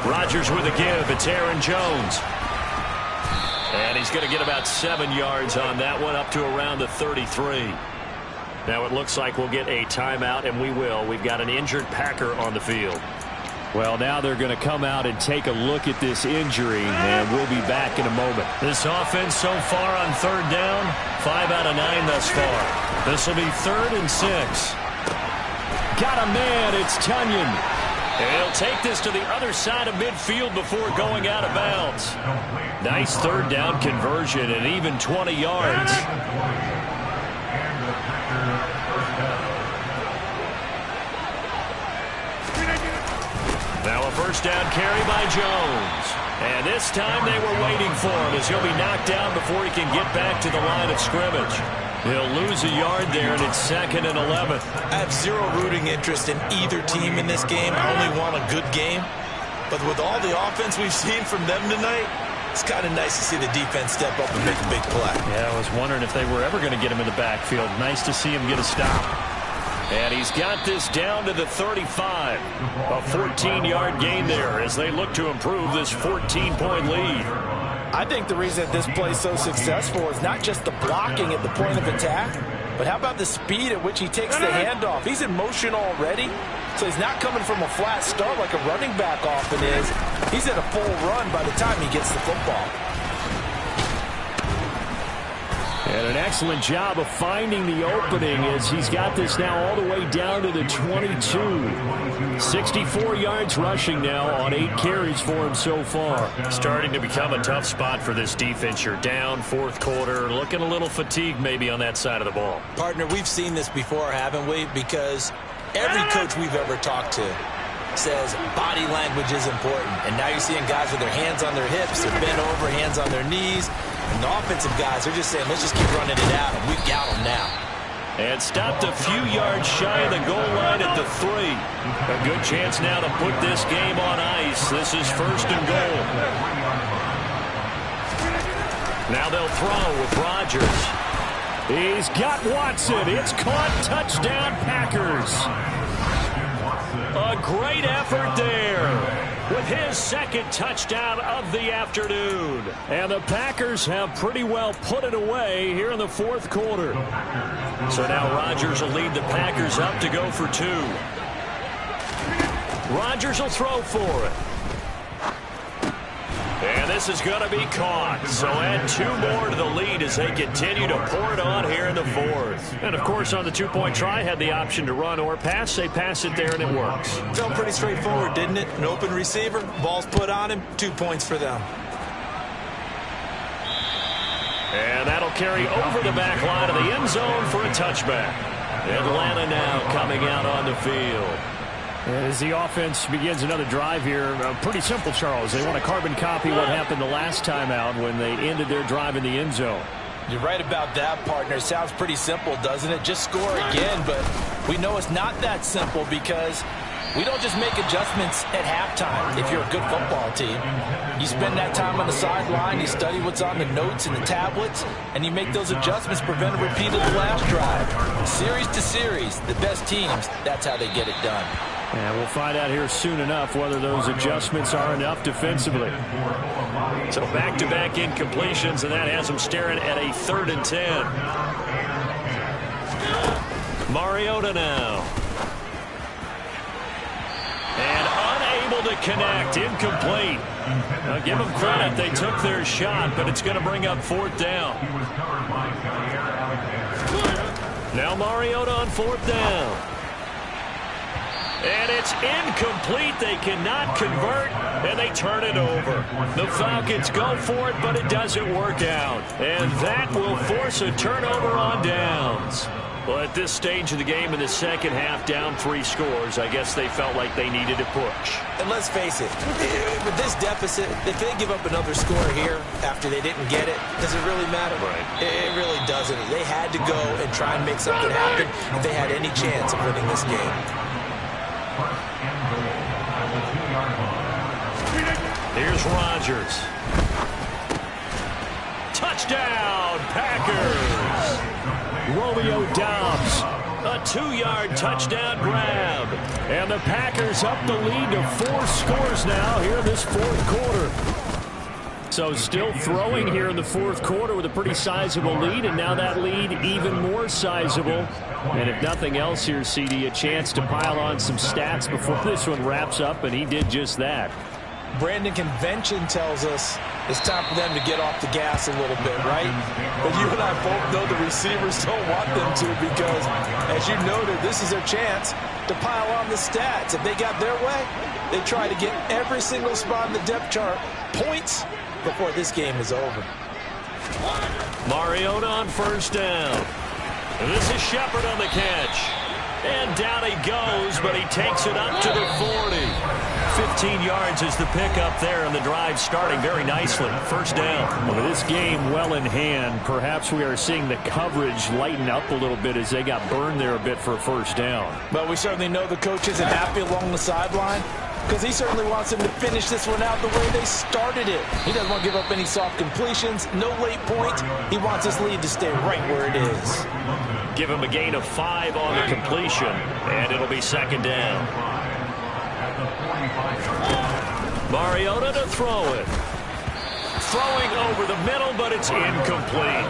Rodgers with a give. It's Aaron Jones. And he's going to get about 7 yards on that one, up to around the 33. Now it looks like we'll get a timeout, and we will. We've got an injured Packer on the field. Well, now they're going to come out and take a look at this injury, and we'll be back in a moment. This offense so far on third down, 5 out of 9 thus far. This will be 3rd and 6. Got a man. It's Tunyon. And he'll take this to the other side of midfield before going out of bounds. Nice third down conversion and even 20 yards. Now a first down carry by Jones. And this time they were waiting for him as he'll be knocked down before he can get back to the line of scrimmage. He'll lose a yard there, and it's 2nd and 11. I have zero rooting interest in either team in this game. I only want a good game. But with all the offense we've seen from them tonight, it's kind of nice to see the defense step up and make a big play. Yeah, I was wondering if they were ever going to get him in the backfield. Nice to see him get a stop. And he's got this down to the 35. A 14-yard gain there as they look to improve this 14-point lead. I think the reason that this play is so successful is not just the blocking at the point of attack, but how about the speed at which he takes the handoff? He's in motion already, so he's not coming from a flat start like a running back often is. He's at a full run by the time he gets the football. And an excellent job of finding the opening as he's got this now all the way down to the 22. 64 yards rushing now on 8 carries for him so far. Starting to become a tough spot for this defense. You're down, 4th quarter, looking a little fatigued maybe on that side of the ball. Partner, we've seen this before, haven't we? Because every coach we've ever talked to says body language is important. And now you're seeing guys with their hands on their hips, they're bent over, hands on their knees. And the offensive guys are just saying, let's just keep running it out, and we've got them now. And stopped a few yards shy of the goal line at the 3. A good chance now to put this game on ice. This is 1st and goal. Now they'll throw with Rodgers. He's got Watson. It's caught. Touchdown, Packers. A great effort there. with his second touchdown of the afternoon. And the Packers have pretty well put it away here in the fourth quarter. So now Rodgers will lead the Packers up to go for 2. Rodgers will throw for it. And this is going to be caught. So add 2 more to the lead as they continue to pour it on here in the fourth. And, of course, on the 2-point try, had the option to run or pass. They pass it there, and it works. Felt pretty straightforward, didn't it? An open receiver, ball's put on him, 2 points for them. And that'll carry over the back line of the end zone for a touchback. Atlanta now coming out on the field. As the offense begins another drive here, pretty simple, Charles. They want to carbon copy what happened the last time out when they ended their drive in the end zone. You're right about that, partner. Sounds pretty simple, doesn't it? Just score again, but we know it's not that simple because we don't just make adjustments at halftime if you're a good football team. You spend that time on the sideline, you study what's on the notes and the tablets, and you make those adjustments, prevent a repeat of the last drive. Series to series, the best teams, that's how they get it done. And we'll find out here soon enough whether those adjustments are enough defensively. So back-to-back incompletions, and that has them staring at a 3rd and 10. Mariota now. And unable to connect, incomplete. Now give them credit, they took their shot, but it's going to bring up 4th down. Now Mariota on 4th down. And it's incomplete. They cannot convert, and they turn it over. The Falcons go for it, but it doesn't work out. And that will force a turnover on downs. Well, at this stage of the game in the second half, down 3 scores, I guess they felt like they needed a push. And let's face it, with this deficit, if they give up another score here after they didn't get it, does it really matter? Right. It really doesn't. They had to go and try and make something happen if they had any chance of winning this game. Here's Rodgers. Touchdown, Packers. Romeo Doubs, a 2-yard touchdown grab. And the Packers up the lead to 4 scores now here in this fourth quarter. So still throwing here in the fourth quarter with a pretty sizable lead, and now that lead even more sizable. And if nothing else here, CD, a chance to pile on some stats before this one wraps up, and he did just that. Brandon, convention tells us it's time for them to get off the gas a little bit, right? But you and I both know the receivers don't want them to because, as you noted, this is their chance to pile on the stats. If they got their way, they try to get every single spot in the depth chart points before this game is over. Mariota on 1st down. And this is Shepard on the catch. And down he goes, but he takes it up to the 40. 15 yards is the pickup there, and the drive starting very nicely. 1st down. Well, with this game well in hand, perhaps we are seeing the coverage lighten up a little bit as they got burned there a bit for a 1st down. But we certainly know the coach isn't happy along the sideline because he certainly wants them to finish this one out the way they started it. He doesn't want to give up any soft completions, no late points. He wants his lead to stay right where it is. Give him a gain of 5 on the completion, and it'll be 2nd down. Mariota to throw it. Throwing over the middle, but it's incomplete.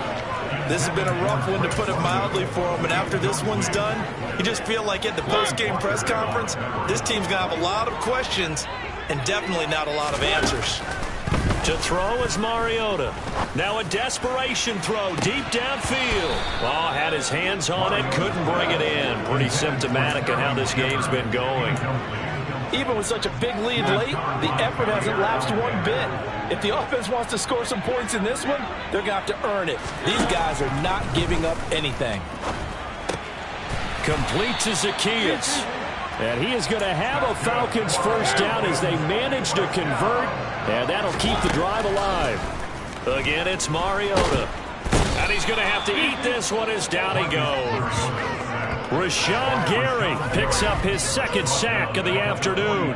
This has been a rough one, to put it mildly, for him. And after this one's done, you just feel like at the post-game press conference, this team's going to have a lot of questions and definitely not a lot of answers. To throw is Mariota. Now a desperation throw deep downfield. Oh, had his hands on it, couldn't bring it in. Pretty symptomatic of how this game's been going. Even with such a big lead late, the effort hasn't lapsed one bit. If the offense wants to score some points in this one, they're going to have to earn it. These guys are not giving up anything. Complete to Zacchaeus. And he is going to have a Falcons 1st down as they manage to convert, and that'll keep the drive alive. Again, it's Mariota. And he's going to have to eat this one as down he goes. Rashawn Gary picks up his 2nd sack of the afternoon.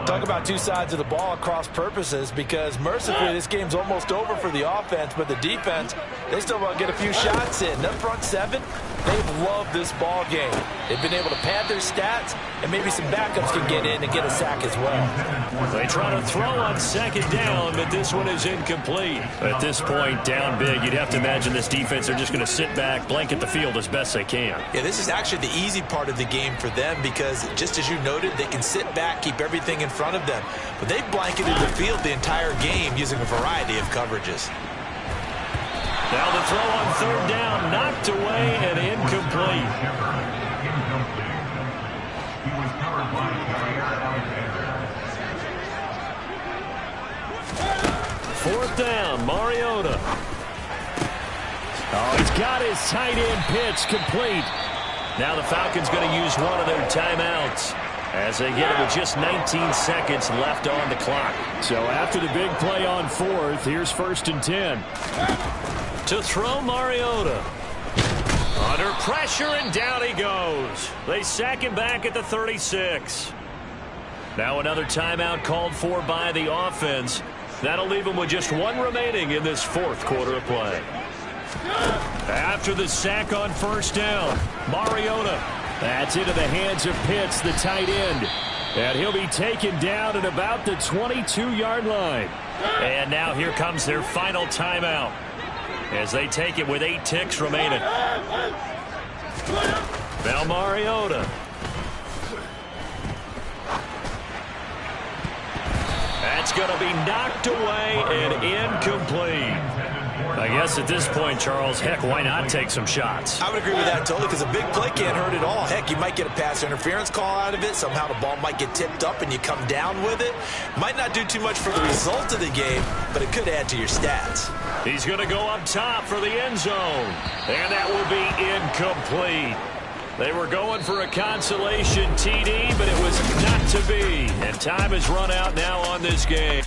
Talk about 2 sides of the ball at cross purposes, because mercifully this game's almost over for the offense, but the defense, they still want to get a few shots in. That front 7, They've loved this ball game. They've been able to pad their stats, and maybe some backups can get in and get a sack as well. They try to throw on second down, but this one is incomplete. At this point, down big, you'd have to imagine this defense are just going to sit back, blanket the field as best they can. Yeah, this is actually the easy part of the game for them because, just as you noted, they can sit back, keep everything in front of them. But they've blanketed the field the entire game using a variety of coverages. Now the throw on third down, knocked away and incomplete. Fourth down, Mariota. Oh, he's got his tight end pitch complete. Now the Falcons going to use one of their timeouts as they get it with just 19 seconds left on the clock. So after the big play on fourth, here's 1st and 10. To throw Mariota. Under pressure, and down he goes. They sack him back at the 36. Now another timeout called for by the offense. That'll leave him with just one remaining in this fourth quarter of play. After the sack on first down, Mariota. That's into the hands of Pitts, the tight end. And he'll be taken down at about the 22-yard line. And now here comes their final timeout as they take it with 8 ticks remaining. Now Mariota. That's going to be knocked away and incomplete. I guess at this point, Charles, heck, why not take some shots? I would agree with that totally because a big play can't hurt at all. Heck, you might get a pass interference call out of it. Somehow the ball might get tipped up and you come down with it. Might not do too much for the result of the game, but it could add to your stats. He's going to go up top for the end zone. And that will be incomplete. They were going for a consolation TD, but it was not to be. And time has run out now on this game.